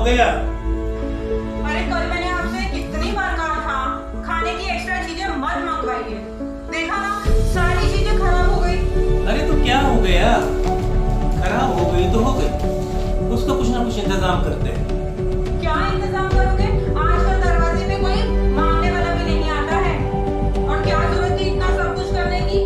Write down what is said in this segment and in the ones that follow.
गया? अरे कल मैंने आपसे कितनी बार कहा था खाने की एक्स्ट्रा चीजें मत मंगवाइए। देखा ना, सारी चीजें खराब हो गई। अरे तो क्या हो गया? खराब हो गई तो हो गई, उसका कुछ ना कुछ इंतजाम करते हैं। क्या इंतजाम करोगे? आजकल दरवाजे पे कोई मांगने वाला भी नहीं आता है। और क्या जरूरत थी इतना सब कुछ करने की?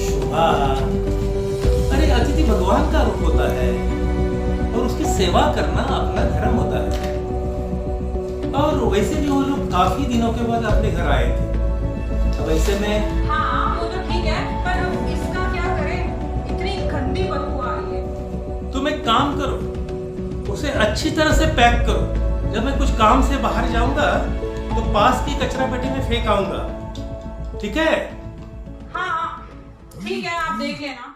शुभा, अरे अतिथि भगवान का रूप होता है और उसकी सेवा करना अपना धर्म होता है। और वैसे भी वो लोग काफी दिनों के बाद अपने घर आए थे, अब ऐसे में हाँ वो तो ठीक है, पर अब इसका क्या करें? इतनी गंदी बदबू आ रही है। तुम एक काम करो, उसे अच्छी तरह से पैक करो। जब मैं कुछ काम से बाहर जाऊंगा तो पास की कचरा पेटी में फेंक आऊंगा, ठीक है? हाँ ठीक है, आप देख लेना।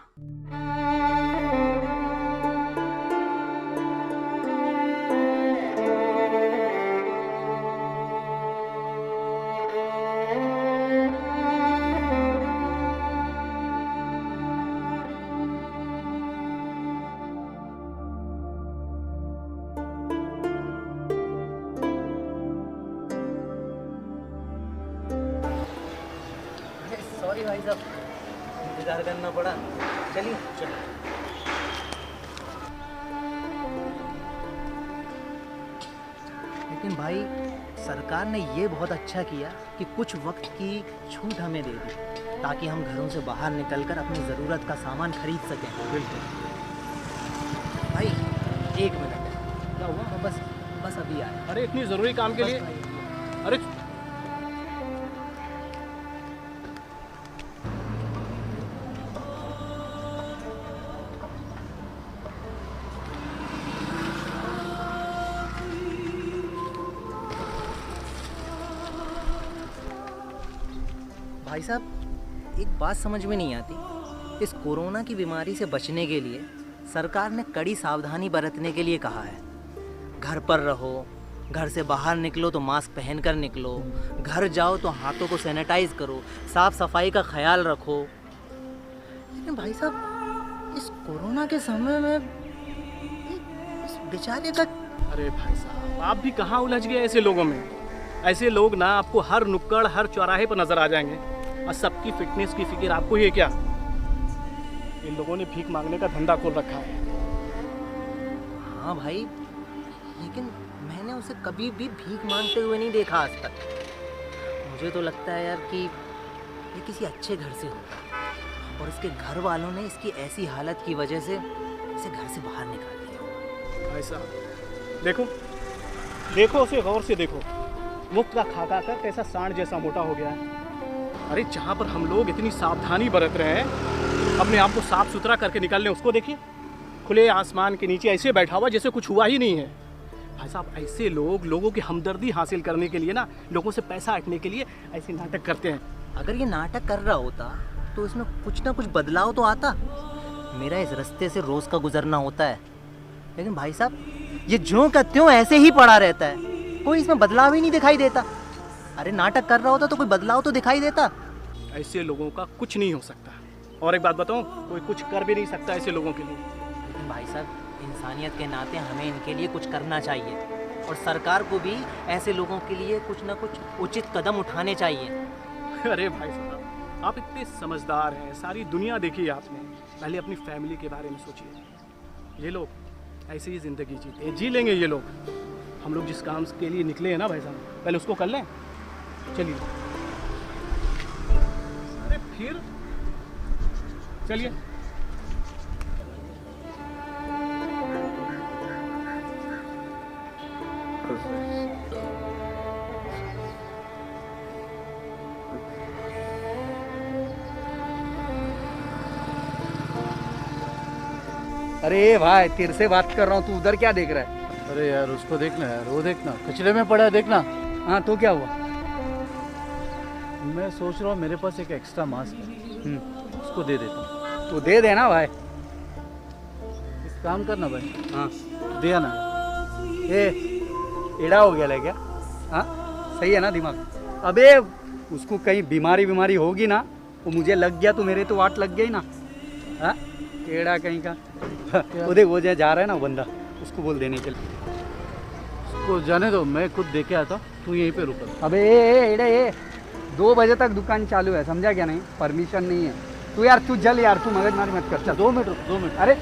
सॉरी भाई साहब, इंतजार करना पड़ा। चलिए चलो। लेकिन भाई सरकार ने ये बहुत अच्छा किया कि कुछ वक्त की छूट हमें दे दी ताकि हम घरों से बाहर निकलकर अपनी ज़रूरत का सामान खरीद सकें। बिल्कुल भाई, एक मिनट। क्या हुआ? बस अभी आया। अरे इतनी ज़रूरी काम के लिए? अरे भाई साहब, एक बात समझ में नहीं आती। इस कोरोना की बीमारी से बचने के लिए सरकार ने कड़ी सावधानी बरतने के लिए कहा है। घर पर रहो, घर से बाहर निकलो तो मास्क पहनकर निकलो, घर जाओ तो हाथों को सैनिटाइज करो, साफ सफाई का ख्याल रखो। लेकिन भाई साहब, इस कोरोना के समय में इस बेचारे का... अरे भाई साहब, आप भी कहाँ उलझ गए ऐसे लोगों में? ऐसे लोग ना आपको हर नुक्कड़ हर चौराहे पर नजर आ जाएंगे और सबकी फिटनेस की फिक्र आपको ही है क्या? इन लोगों ने भीख मांगने का धंधा खोल रखा है। हाँ भाई, लेकिन मैंने उसे कभी भी भीख मांगते हुए नहीं देखा आज तक। मुझे तो लगता है यार कि ये किसी अच्छे घर से होगा और इसके घर वालों ने इसकी ऐसी हालत की वजह से इसे घर से बाहर निकाल दिया। भाई साहब देखो, उसे गौर से देखो। मुफ्त का खा कर कैसा सांड जैसा मोटा हो गया है। अरे जहाँ पर हम लोग इतनी सावधानी बरत रहे हैं, अपने आप को साफ सुथरा करके निकाल लें, उसको देखिए खुले आसमान के नीचे ऐसे बैठा हुआ जैसे कुछ हुआ ही नहीं है। भाई साहब, ऐसे लोगों की हमदर्दी हासिल करने के लिए ना, लोगों से पैसा हटने के लिए ऐसे नाटक करते हैं। अगर ये नाटक कर रहा होता तो इसमें कुछ ना कुछ बदलाव तो आता। मेरा इस रास्ते से रोज़ का गुजरना होता है, लेकिन भाई साहब ये ज्यों का त्यों ऐसे ही पड़ा रहता है, कोई इसमें बदलाव ही नहीं दिखाई देता। अरे नाटक कर रहा होता तो कोई बदलाव तो दिखाई देता। ऐसे लोगों का कुछ नहीं हो सकता। और एक बात बताऊं, कोई कुछ कर भी नहीं सकता ऐसे लोगों के लिए। लेकिन भाई साहब, इंसानियत के नाते हमें इनके लिए कुछ करना चाहिए और सरकार को भी ऐसे लोगों के लिए कुछ ना कुछ उचित कदम उठाने चाहिए। अरे भाई साहब, आप इतने समझदार हैं, सारी दुनिया देखी है आपने। पहले अपनी फैमिली के बारे में सोचिए। ये लोग ऐसी ही ज़िंदगी जीते हैं, जी लेंगे ये लोग। हम लोग जिस काम के लिए निकले हैं ना भाई साहब, पहले उसको कर लें। चलिए। अरे फिर चलिए। अरे भाई, तेरे से बात कर रहा हूँ, तू उधर क्या देख रहा है? अरे यार उसको देखना यार, वो देखना कचरे में पड़ा है, देखना। हाँ तो क्या हुआ? मैं सोच रहा हूँ मेरे पास एक एक्स्ट्रा मास्क है, उसको दे देता हूँ। तो दे देना भाई। एक काम करना भाई, हाँ दिया ना। ए एड़ा हो गया ले क्या? हाँ सही है ना दिमाग? अबे उसको कहीं बीमारी होगी ना, वो मुझे लग गया तो मेरे तो वाट लग गई ना। हाँ एड़ा कहीं का। वो देख, वो जा रहा है ना बंदा, उसको बोल देने के लिए। को जाने दो, मैं खुद देखे आता हूँ, तू यहीं पे रुक। अबे ए 2 बजे तक दुकान चालू है, समझा क्या? नहीं, परमिशन नहीं है। तू यार तू चल यार, तू मगजमारी मत कर, चल। 2 मिनट रुक, 2 मिनट। अरे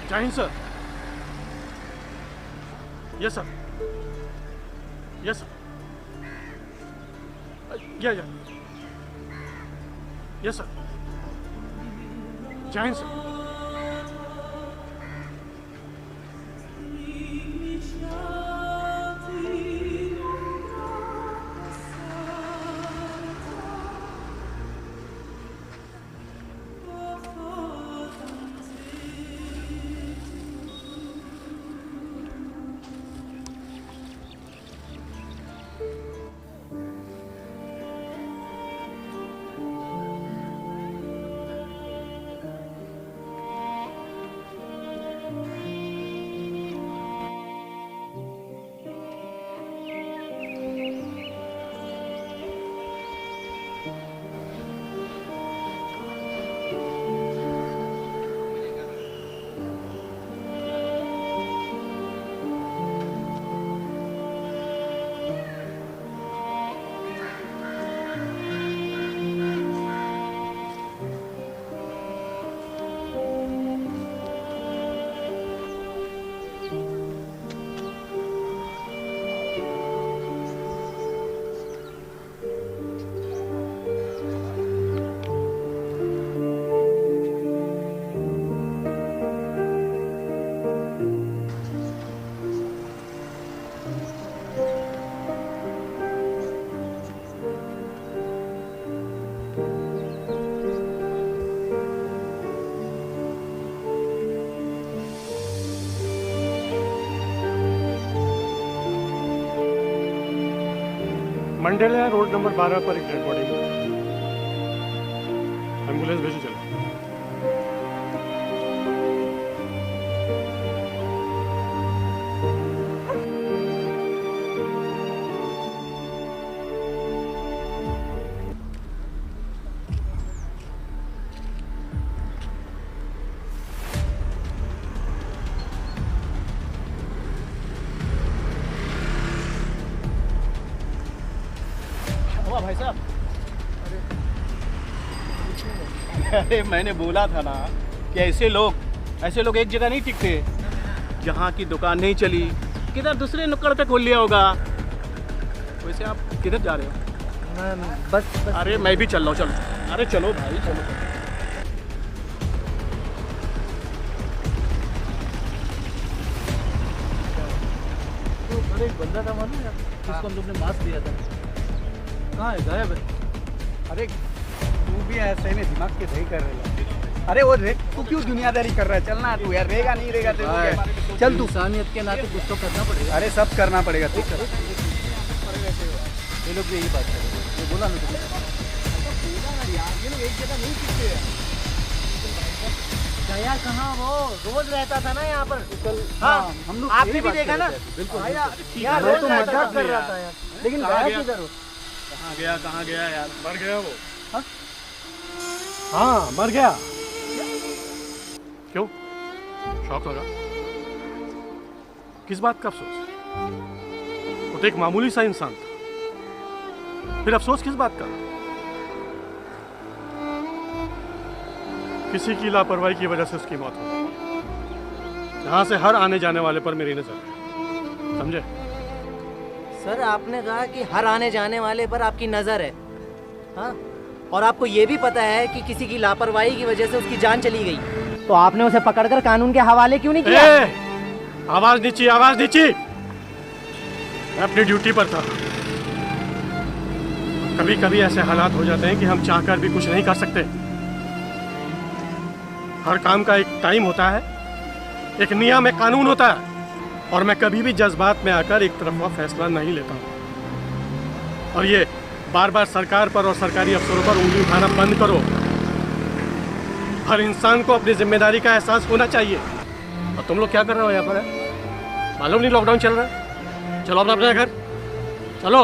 जय Hind sir. Yes sir, yes sir, या यस सर, जय Hind sir. Mandela road number 12 पर एक डेड बॉडी है। एम्बुलेंस भेजो चलो। भाई साहब, अरे मैंने बोला था ना कि ऐसे लोग एक जगह नहीं टिकते। जहाँ की दुकान नहीं चली किधर दूसरे नुक्कड़ पे खोल लिया होगा। वैसे आप किधर जा रहे हो? बस अरे मैं भी चल रहा हूँ, चलो। अरे चलो भाई चलो। तो अरे एक बंदा था मालूम है, जिसको हम लोग ने मास्क दिया था, कहाँ है? गायब है। अरे तू भी ऐसे में दिमाग के सही कर रहे है। अरे वो देख, तू क्यों दुनियादारी कर रहा है? चलना तू यार, रहेगा नहीं रहेगा तेरे को क्या? चल तू। इंसानियत के नाते कुछ तो करना पड़ेगा। अरे सब करना पड़ेगा, तू चल। ये लोग भी यही बात कर रहे हैं। ये बोला ना तुमने, ये लोग एक जगह नहीं टिकते। गया कहाँ? वो रोज रहता था ना यहाँ पर। हाँ, हम लोग आपने भी देखा ना? बिल्कुल यार मैं रोज तो रहता मजाक था। कर रहा था यार, लेकिन कहाँ गया गया? किधर हो? कहाँ गया यार? मर गया वो। हाँ मर गया। क्यों? शौक लगा? किस बात का अफसोस? वो तो एक मामूली सा इंसान था, फिर अफसोस किस बात का? किसी की लापरवाही की वजह से उसकी मौत हो गई। यहाँ से हर आने जाने वाले पर मेरी नजर है, समझे? सर आपने कहा कि हर आने जाने वाले पर आपकी नज़र है, हाँ? और आपको ये भी पता है कि किसी की लापरवाही की वजह से उसकी जान चली गई, तो आपने उसे पकड़कर कानून के हवाले क्यों नहीं किया? आवाज नीची, आवाज नीची। मैं अपनी ड्यूटी पर था। कभी कभी ऐसे हालात हो जाते हैं कि हम चाहकर भी कुछ नहीं कर सकते। हर काम का एक टाइम होता है, एक नियम, एक कानून होता है, और मैं कभी भी जज्बात में आकर एक तरफा फैसला नहीं लेता हूँ। और ये बार बार सरकार पर और सरकारी अफसरों पर उंगली उठाना बंद करो। हर इंसान को अपनी जिम्मेदारी का एहसास होना चाहिए। और तुम लोग क्या कर रहे हो यहाँ पर? है मालूम नहीं लॉकडाउन चल रहा है? चलो अपना अपने घर चलो।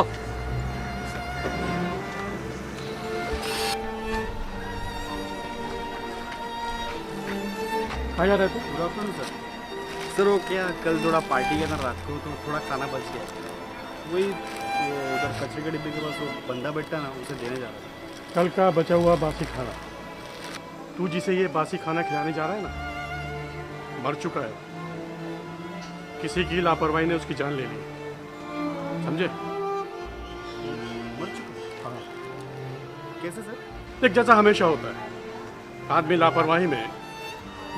आ जा रहे थे? Good afternoon sir. सर वो क्या कल थोड़ा पार्टी किया ना रात को, तो थोड़ा खाना बच गया। वही उधर कचरे के डिब्बे के पास वो बंदा बैठा ना, उसे देने जा रहा था। कल का बचा हुआ बासी खाना, तू जिसे ये बासी खाना खिलाने जा रहा है ना, मर चुका है। किसी की लापरवाही ने उसकी जान ले ली, समझे? मर चुका? हाँ। कैसे सर? देख, जैसा हमेशा होता है, आदमी लापरवाही में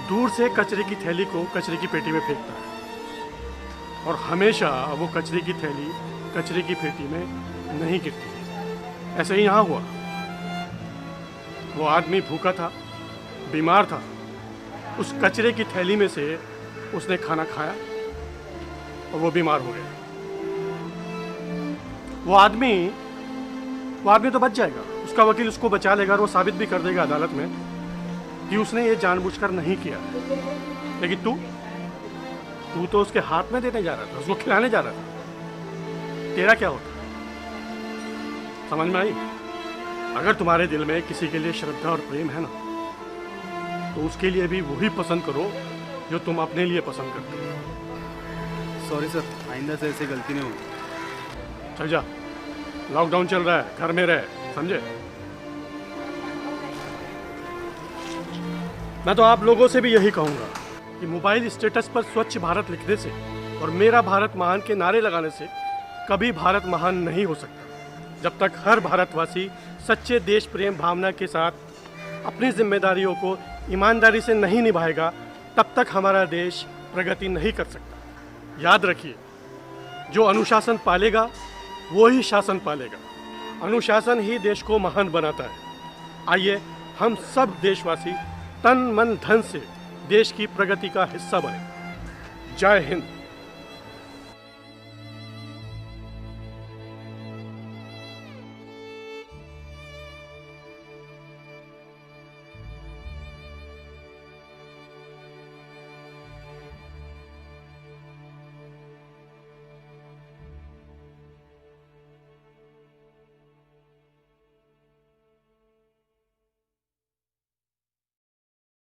दूर से कचरे की थैली को कचरे की पेटी में फेंकता है, और हमेशा वो कचरे की थैली कचरे की पेटी में नहीं गिरती। ऐसे ही यहाँ हुआ। वो आदमी भूखा था, बीमार था, उस कचरे की थैली में से उसने खाना खाया और वो बीमार हो गया। वो आदमी तो बच जाएगा, उसका वकील उसको बचा लेगा और वो साबित भी कर देगा अदालत में कि उसने ये जानबूझकर नहीं किया। लेकिन तू तो उसके हाथ में देने जा रहा था, उसको खिलाने जा रहा था। तेरा क्या होता? समझ में आई? अगर तुम्हारे दिल में किसी के लिए श्रद्धा और प्रेम है ना, तो उसके लिए भी वही पसंद करो जो तुम अपने लिए पसंद करते हो। सॉरी सर, आइंदा से ऐसी गलती नहीं होगी। चल जा, लॉकडाउन चल रहा है, घर में रहे, समझे? मैं तो आप लोगों से भी यही कहूंगा कि मोबाइल स्टेटस पर स्वच्छ भारत लिखने से और मेरा भारत महान के नारे लगाने से कभी भारत महान नहीं हो सकता। जब तक हर भारतवासी सच्चे देश प्रेम भावना के साथ अपनी जिम्मेदारियों को ईमानदारी से नहीं निभाएगा, तब तक हमारा देश प्रगति नहीं कर सकता। याद रखिए, जो अनुशासन पालेगा वो ही शासन पालेगा। अनुशासन ही देश को महान बनाता है। आइए हम सब देशवासी तन मन धन से देश की प्रगति का हिस्सा बने। जय हिंद।